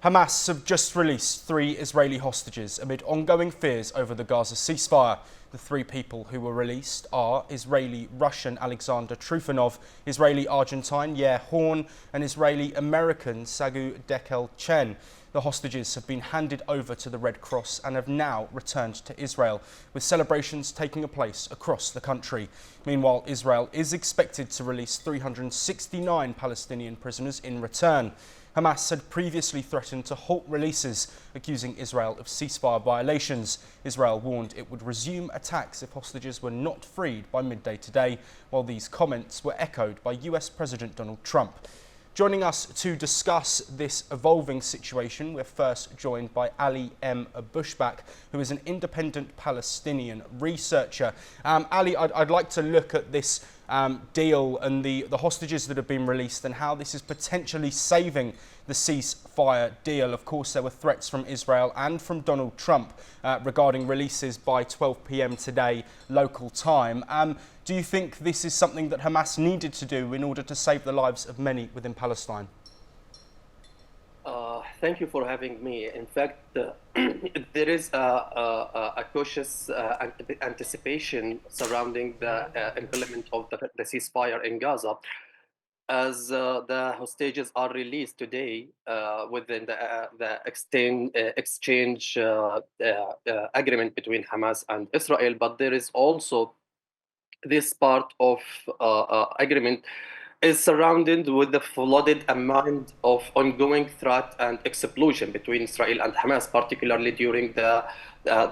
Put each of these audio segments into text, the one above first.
Hamas have just released 3 Israeli hostages amid ongoing fears over the Gaza ceasefire. The 3 people who were released are Israeli-Russian Alexander Trufanov, Israeli-Argentine Yair Horn and Israeli-American Sagu Dekel-Chen. The hostages have been handed over to the Red Cross and have now returned to Israel, with celebrations taking place across the country. Meanwhile, Israel is expected to release 369 Palestinian prisoners in return. Hamas had previously threatened to halt releases, accusing Israel of ceasefire violations. Israel warned it would resume attacks if hostages were not freed by midday today, while these comments were echoed by US President Donald Trump. Joining us to discuss this evolving situation, we're first joined by Ali M. Bushback, who is an independent Palestinian researcher. Ali, I'd like to look at this deal and the hostages that have been released and how this is potentially saving the ceasefire deal. Of course, there were threats from Israel and from Donald Trump regarding releases by 12 p.m. today, local time. Do you think this is something that Hamas needed to do in order to save the lives of many within Palestine? Thank you for having me. In fact, there is a cautious anticipation surrounding the implementation of the ceasefire in Gaza, as the hostages are released today within the exchange agreement between Hamas and Israel. But there is also this part of agreement is surrounded with the flooded amount of ongoing threat and explosion between Israel and Hamas, particularly during the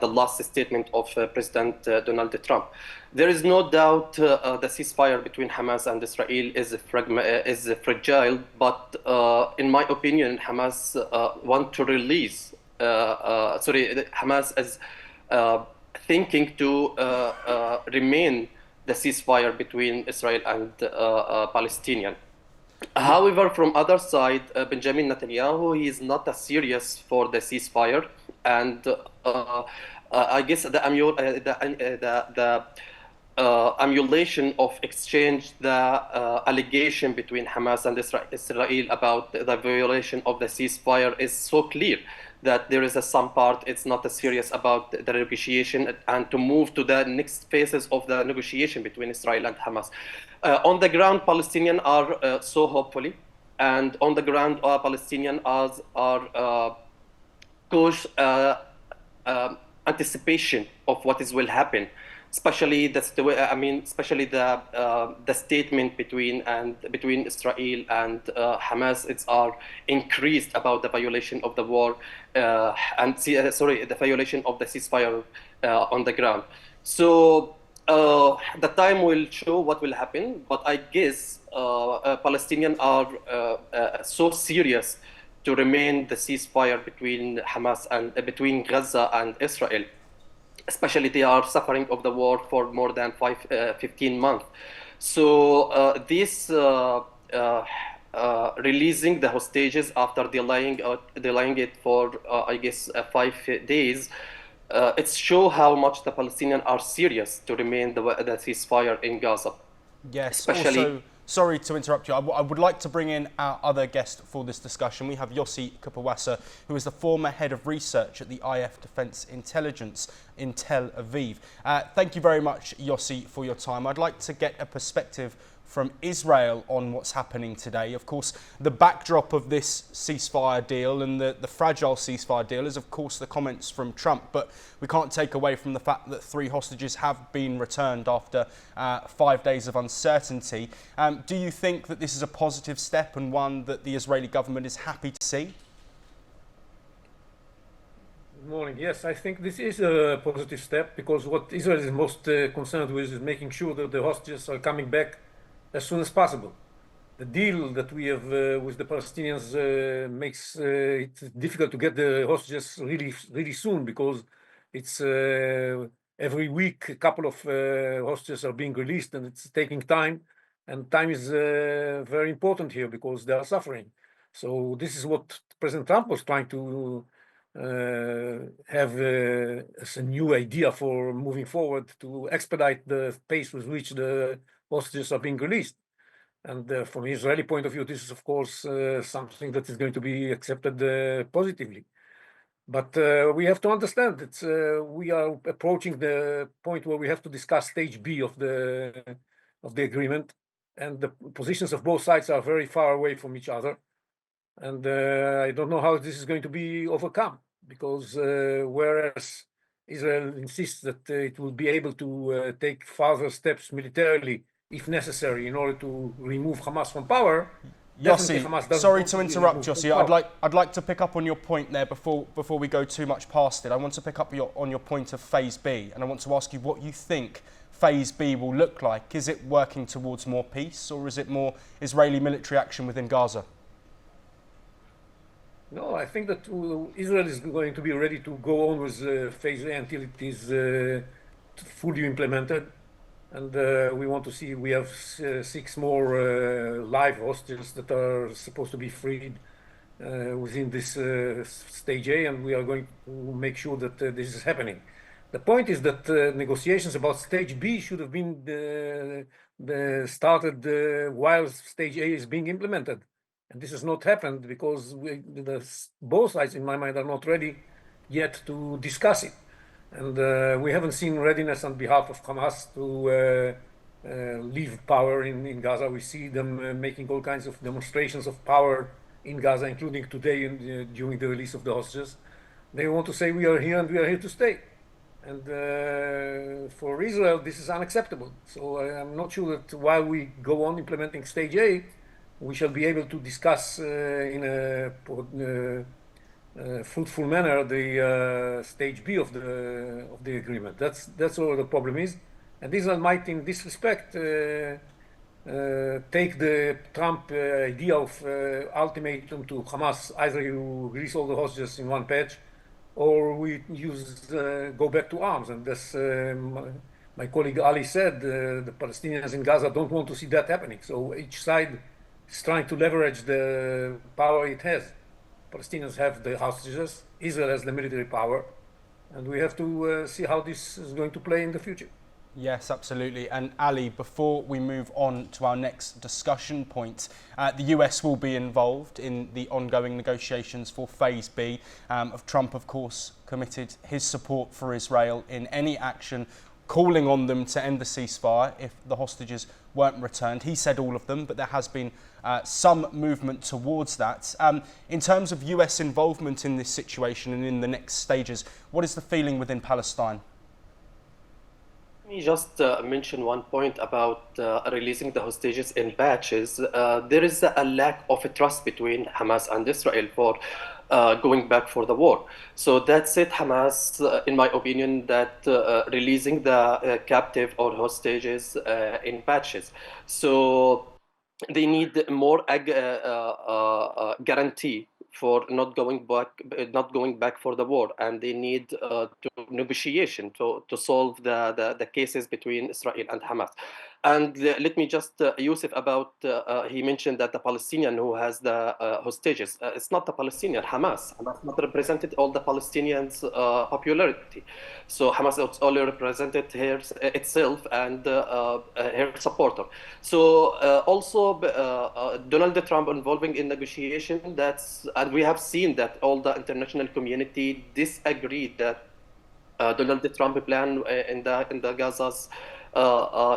last statement of President Donald Trump. There is no doubt the ceasefire between Hamas and Israel is fragile, but in my opinion, Hamas want to release. Hamas is thinking to remain the ceasefire between Israel and Palestinian. However, from other side, Benjamin Netanyahu, he is not as serious for the ceasefire, and I guess the emulation of exchange, the allegation between Hamas and Israel about the violation of the ceasefire is so clear that there is some part it's not as serious about the negotiation and to move to the next phases of the negotiation between Israel and Hamas. On the ground, Palestinians are so hopefully, and on the ground, Palestinians are cautious anticipation of what will happen. Especially the statement between Israel and Hamas, it's are increased about the violation of the war the violation of the ceasefire on the ground. So the time will show what will happen, but I guess Palestinians are so serious to remain the ceasefire between Hamas and between Gaza and Israel. Especially they are suffering of the war for more than 15 months. So this releasing the hostages after delaying it for I guess 5 days, it shows how much the Palestinians are serious to remain the ceasefire in Gaza. Yes, especially. Also, sorry to interrupt you. I would like to bring in our other guest for this discussion. We have Yossi Kupawasa, who is the former head of research at the IF Defence Intelligence in Tel Aviv. Thank you very much, Yossi, for your time. I'd like to get a perspective from Israel on what's happening today. Of course, the backdrop of this ceasefire deal and the fragile ceasefire deal is, of course, the comments from Trump. But we can't take away from the fact that 3 hostages have been returned after 5 days of uncertainty. Do you think that this is a positive step and one that the Israeli government is happy to see? Good morning. Yes, I think this is a positive step, because what Israel is most concerned with is making sure that the hostages are coming back as soon as possible. The deal that we have with the Palestinians makes it difficult to get the hostages really soon, because it's every week a couple of hostages are being released, and it's taking time, and time is very important here because they are suffering. So this is what President Trump was trying to have as a new idea for moving forward, to expedite the pace with which the hostages are being released. And from the Israeli point of view, this is, of course, something that is going to be accepted positively. But we have to understand that we are approaching the point where we have to discuss stage B of the agreement, and the positions of both sides are very far away from each other. And I don't know how this is going to be overcome, because whereas Israel insists that it will be able to take further steps militarily, if necessary, in order to remove Hamas from power. Yossi, sorry to interrupt, Yossi. I'd like to pick up on your point there before we go too much past it. I want to pick up on your point of Phase B, and I want to ask you what you think Phase B will look like. Is it working towards more peace, or is it more Israeli military action within Gaza? No, I think that Israel is going to be ready to go on with Phase A until it is fully implemented. And we want to see, we have 6 more live hostages that are supposed to be freed within this stage A, and we are going to make sure that this is happening. The point is that negotiations about stage B should have been started while stage A is being implemented. And this has not happened because both sides, in my mind, are not ready yet to discuss it. And we haven't seen readiness on behalf of Hamas to leave power in Gaza. We see them making all kinds of demonstrations of power in Gaza, including today during the release of the hostages. They want to say, we are here and we are here to stay. And for Israel, this is unacceptable. So I'm not sure that while we go on implementing stage A, we shall be able to discuss in a fruitful manner the stage B of the agreement. That's all the problem is. And Israel might, in this respect, take the Trump idea of ultimatum to Hamas: either you release all the hostages in one patch, or we go back to arms. And as my colleague Ali said, the Palestinians in Gaza don't want to see that happening. So each side is trying to leverage the power it has. Palestinians have the hostages, Israel has the military power, and we have to see how this is going to play in the future. Yes, absolutely. And Ali, before we move on to our next discussion point, the US will be involved in the ongoing negotiations for Phase B. Trump, of course, committed his support for Israel in any action, calling on them to end the ceasefire if the hostages weren't returned. He said all of them, but there has been some movement towards that. In terms of US involvement in this situation and in the next stages, what is the feeling within Palestine? Let me just mention one point about releasing the hostages in batches. There is a lack of trust between Hamas and Israel for going back for the war. So that's it, Hamas, in my opinion, that releasing the captive or hostages in batches. So they need more guarantee for not going back for the war, and they need to negotiation to solve the cases between Israel and Hamas. And let me just, Yusuf, about, he mentioned that the Palestinian who has the hostages, it's not the Palestinian, Hamas. Hamas not represented all the Palestinians' popularity. So Hamas only represented itself and her supporter. So also Donald Trump involving in negotiation, and we have seen that all the international community disagreed that Donald Trump plan in the Gaza's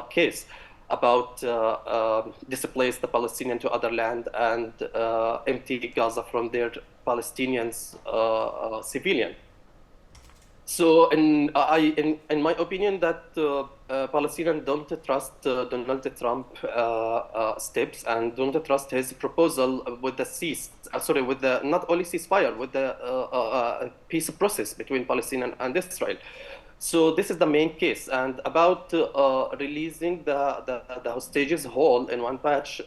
case about displace the Palestinian to other land and empty Gaza from their Palestinians civilian. So in my opinion, that Palestinians don't trust Donald Trump steps, and don't trust his proposal with the with the not only ceasefire, with the peace process between Palestinian and Israel. So this is the main case. And about releasing the hostages whole in one patch,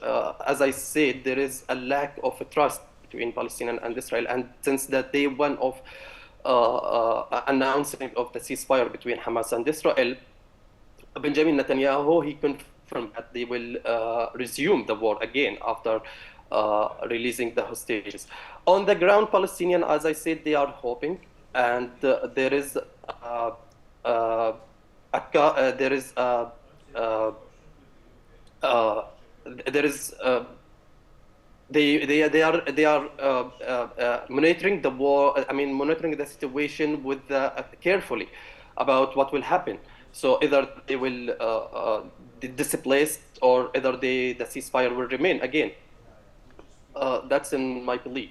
as I said, there is a lack of trust between Palestinian and Israel. And since the day one of announcing of the ceasefire between Hamas and Israel, Benjamin Netanyahu, he confirmed that they will resume the war again after releasing the hostages. On the ground, Palestinian, as I said, they are hoping, and there is there is they are monitoring the war. I mean, monitoring the situation with carefully about what will happen. So either they will displaced, or either the ceasefire will remain again. That's in my belief.